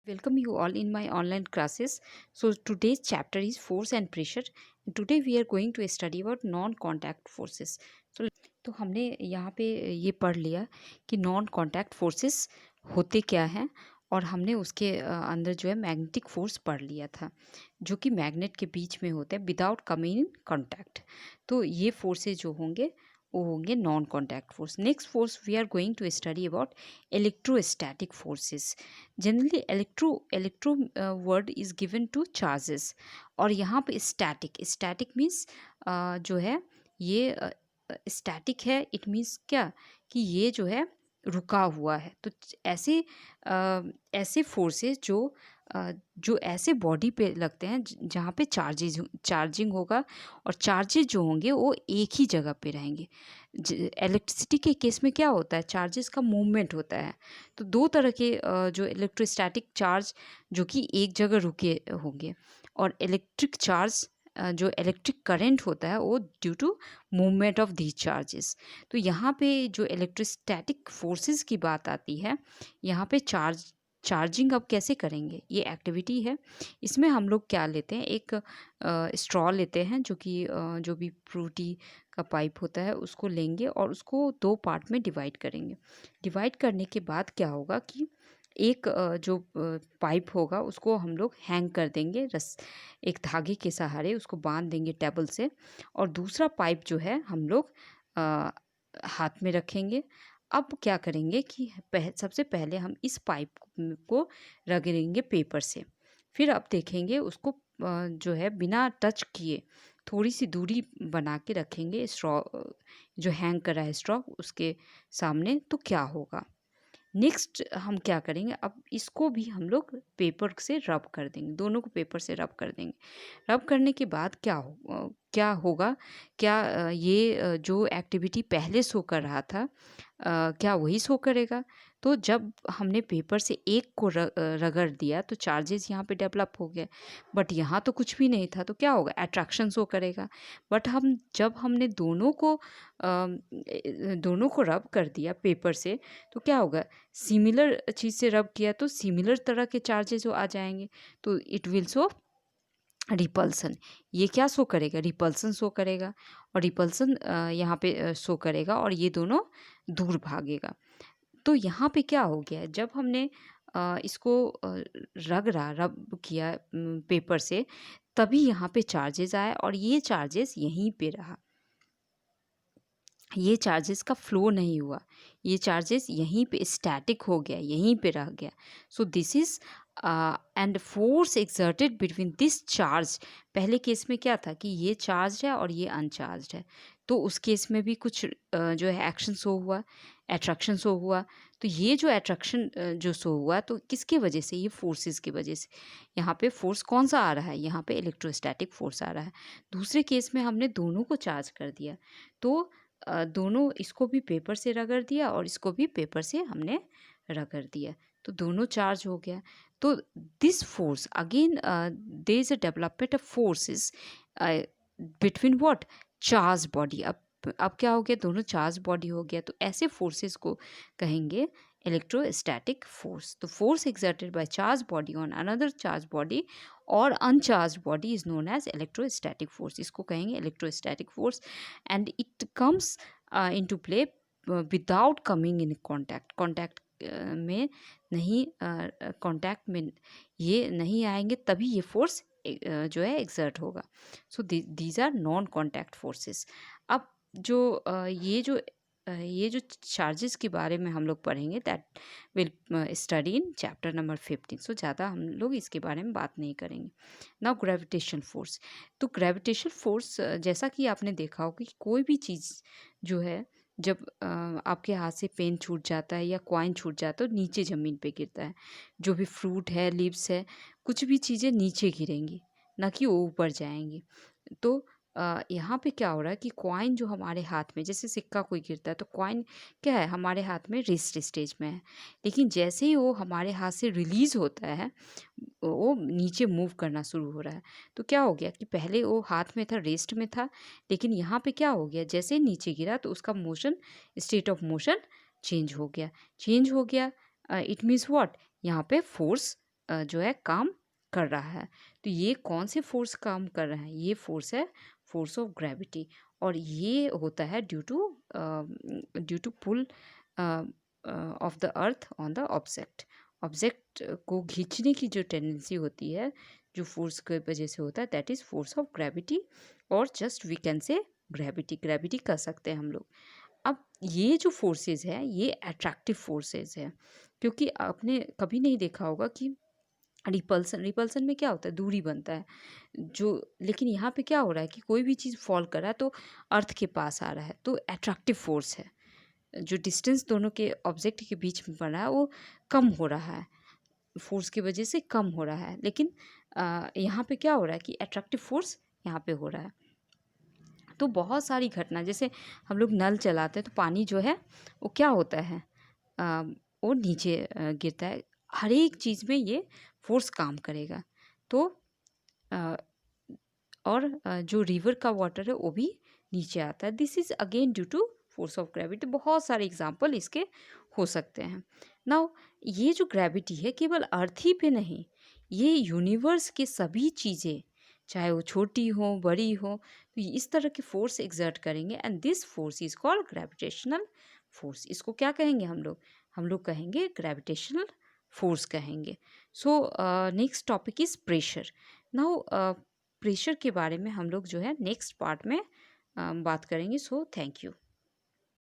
Welcome you all in my online classes. So today's chapter is force and pressure. And today we are going to study about non-contact forces. तो हमने यहाँ पे ये पढ़ लिया कि नॉन कॉन्टैक्ट फोर्सेस होते क्या हैं, और हमने उसके अंदर जो है मैग्नेटिक फोर्स पढ़ लिया था, जो कि मैग्नेट के बीच में होते हैं विदाउट कमिंग इन कॉन्टैक्ट। तो ये फोर्सेस जो होंगे वो होंगे non contact force. Next force we are going to study about electrostatic forces. Generally electro word is given to charges, और यहाँ पे स्टैटिक स्टैटिक मीन्स जो है ये स्टैटिक है। इट मीन्स क्या कि ये जो है रुका हुआ है। तो ऐसे ऐसे फोर्सेस जो ऐसे बॉडी पे लगते हैं जहाँ पे चार्जिंग होगा, और चार्जेस जो होंगे वो एक ही जगह पे रहेंगे। इलेक्ट्रिसिटी के केस में क्या होता है, चार्जेस का मूवमेंट होता है। तो दो तरह के जो इलेक्ट्रोस्टैटिक चार्ज जो कि एक जगह रुके होंगे, और इलेक्ट्रिक चार्ज जो इलेक्ट्रिक करंट होता है वो due to movement of these charges. तो यहाँ पे जो इलेक्ट्रोस्टैटिक फोर्सेस की बात आती है, यहाँ पे चार्जिंग अब कैसे करेंगे, ये एक्टिविटी है। इसमें हम लोग क्या लेते हैं, एक स्ट्रॉ लेते हैं, जो कि जो भी फ्रूटी का पाइप होता है उसको लेंगे और उसको दो पार्ट में डिवाइड करेंगे। डिवाइड करने के बाद क्या होगा कि एक जो पाइप होगा उसको हम लोग हैंग कर देंगे, एक धागे के सहारे उसको बांध देंगे टेबल से, और दूसरा पाइप जो है हम लोग हाथ में रखेंगे। अब क्या करेंगे कि सबसे पहले हम इस पाइप को रगड़ेंगे पेपर से। फिर अब देखेंगे उसको जो है बिना टच किए थोड़ी सी दूरी बना के रखेंगे स्ट्रॉ, जो हैंग करा है स्ट्रॉ उसके सामने। तो क्या होगा, नेक्स्ट हम क्या करेंगे, अब इसको भी हम लोग पेपर से रब कर देंगे, दोनों को पेपर से रब कर देंगे। रब करने के बाद क्या होगा, क्या ये जो एक्टिविटी पहले शो कर रहा था क्या वही शो करेगा। तो जब हमने पेपर से एक को रगड़ दिया तो चार्जेस यहाँ पे डेवलप हो गए, बट यहाँ तो कुछ भी नहीं था, तो क्या होगा, अट्रैक्शन शो करेगा। बट जब हमने दोनों को रब कर दिया पेपर से, तो क्या होगा, सिमिलर चीज़ से रब किया तो सिमिलर तरह के चार्जेस वो आ जाएंगे। तो इट विल शो रिपल्सन। ये क्या शो करेगा, रिपल्सन शो करेगा, और रिपल्सन यहाँ पे शो करेगा, और ये दोनों दूर भागेगा। तो यहाँ पे क्या हो गया, जब हमने इसको रब किया पेपर से, तभी यहाँ पे चार्जेस आए, और ये चार्जेस यहीं पे रहा, ये चार्जेस का फ्लो नहीं हुआ, ये चार्जेस यहीं पे स्टैटिक हो गया, यहीं पे रह गया। So this is and force exerted between this charge. पहले केस में क्या था कि ये चार्ज है और ये अनचार्ज है, तो उस केस में भी कुछ जो है एक्शन शो हुआ, अट्रैक्शन शो हुआ। तो ये जो अट्रैक्शन जो शो हुआ तो किसकी वजह से, ये फोर्सेस की वजह से। यहाँ पे फोर्स कौन सा आ रहा है, यहाँ पे इलेक्ट्रोस्टैटिक फोर्स आ रहा है। दूसरे केस में हमने दोनों को चार्ज कर दिया, तो दोनों, इसको भी पेपर से रगड़ दिया और इसको भी पेपर से हमने रगड़ दिया, तो दोनों चार्ज हो गया। तो this force again there is a development of forces between what, charge body. अब क्या हो गया, दोनों चार्ज बॉडी हो गया, तो ऐसे फोर्सेस को कहेंगे इलेक्ट्रोस्टैटिक फोर्स। तो force exerted by charged body on another charged body or uncharged body is known as electrostatic force। इसको कहेंगे electrostatic force, and it comes into play without coming in contact में नहीं, contact में ये नहीं आएंगे, तभी ये फोर्स जो है एक्सर्ट होगा। So these are non contact forces. अब ये जो चार्जेस के बारे में हम लोग पढ़ेंगे, that will study in chapter number 15। सो ज़्यादा हम लोग इसके बारे में बात नहीं करेंगे। Now gravitation force. तो ग्रेविटेशन फोर्स जैसा कि आपने देखा हो कि कोई भी चीज़ जो है, जब आपके हाथ से पेन छूट जाता है या कॉइन छूट जाता है तो नीचे ज़मीन पे गिरता है। जो भी फ्रूट है, लीव्स है, कुछ भी चीज़ें नीचे गिरेंगी, ना कि वो ऊपर जाएंगी। तो यहाँ पे क्या हो रहा है कि कॉइन जो हमारे हाथ में, जैसे सिक्का कोई गिरता है तो कॉइन क्या है, हमारे हाथ में रेस्ट स्टेज में है, लेकिन जैसे ही वो हमारे हाथ से रिलीज़ होता है वो नीचे मूव करना शुरू हो रहा है। तो क्या हो गया कि पहले वो हाथ में था, रेस्ट में था, लेकिन यहाँ पे क्या हो गया, जैसे ही नीचे गिरा तो उसका motion, state of motion change हो गया। इट मीन्स व्हाट, यहाँ पे फोर्स जो है काम कर रहा है। तो ये कौन से फोर्स काम कर रहा है? ये फोर्स है फोर्स ऑफ ग्रेविटी, और ये होता है due to pull of the earth on the object. Object को खींचने की जो टेंडेंसी होती है, जो फोर्स की वजह से होता है, that is force of gravity, और just we can say gravity कर सकते हैं हम लोग। अब ये जो फोर्सेस है ये अट्रैक्टिव फोर्सेस है, क्योंकि आपने कभी नहीं देखा होगा कि रिपल्सन में क्या होता है, दूरी बनता है जो, लेकिन यहाँ पे क्या हो रहा है कि कोई भी चीज़ फॉल कर रहा है तो अर्थ के पास आ रहा है, तो अट्रैक्टिव फोर्स है। जो डिस्टेंस दोनों के ऑब्जेक्ट के बीच में पड़ रहा है वो कम हो रहा है, फोर्स की वजह से कम हो रहा है। लेकिन यहाँ पे क्या हो रहा है कि अट्रैक्टिव फोर्स यहाँ पे हो रहा है। तो बहुत सारी घटना, जैसे हम लोग नल चलाते हैं तो पानी जो है वो क्या होता है, अ, वो नीचे गिरता है। हर एक चीज़ में ये फोर्स काम करेगा। तो अ, और जो रिवर का वाटर है वो भी नीचे आता है। This is again due to force of gravity. बहुत सारे एग्जाम्पल इसके हो सकते हैं। नाउ ये जो ग्रेविटी है केवल अर्थ ही पे नहीं, ये यूनिवर्स के सभी चीज़ें, चाहे वो छोटी हो बड़ी हो, तो इस तरह के फोर्स एग्जर्ट करेंगे, and this force is called gravitational force. इसको क्या कहेंगे हम लोग कहेंगे ग्रेविटेशनल फोर्स कहेंगे। So next topic is pressure. Now pressure के बारे में हम लोग जो है नेक्स्ट पार्ट में बात करेंगे। So thank you.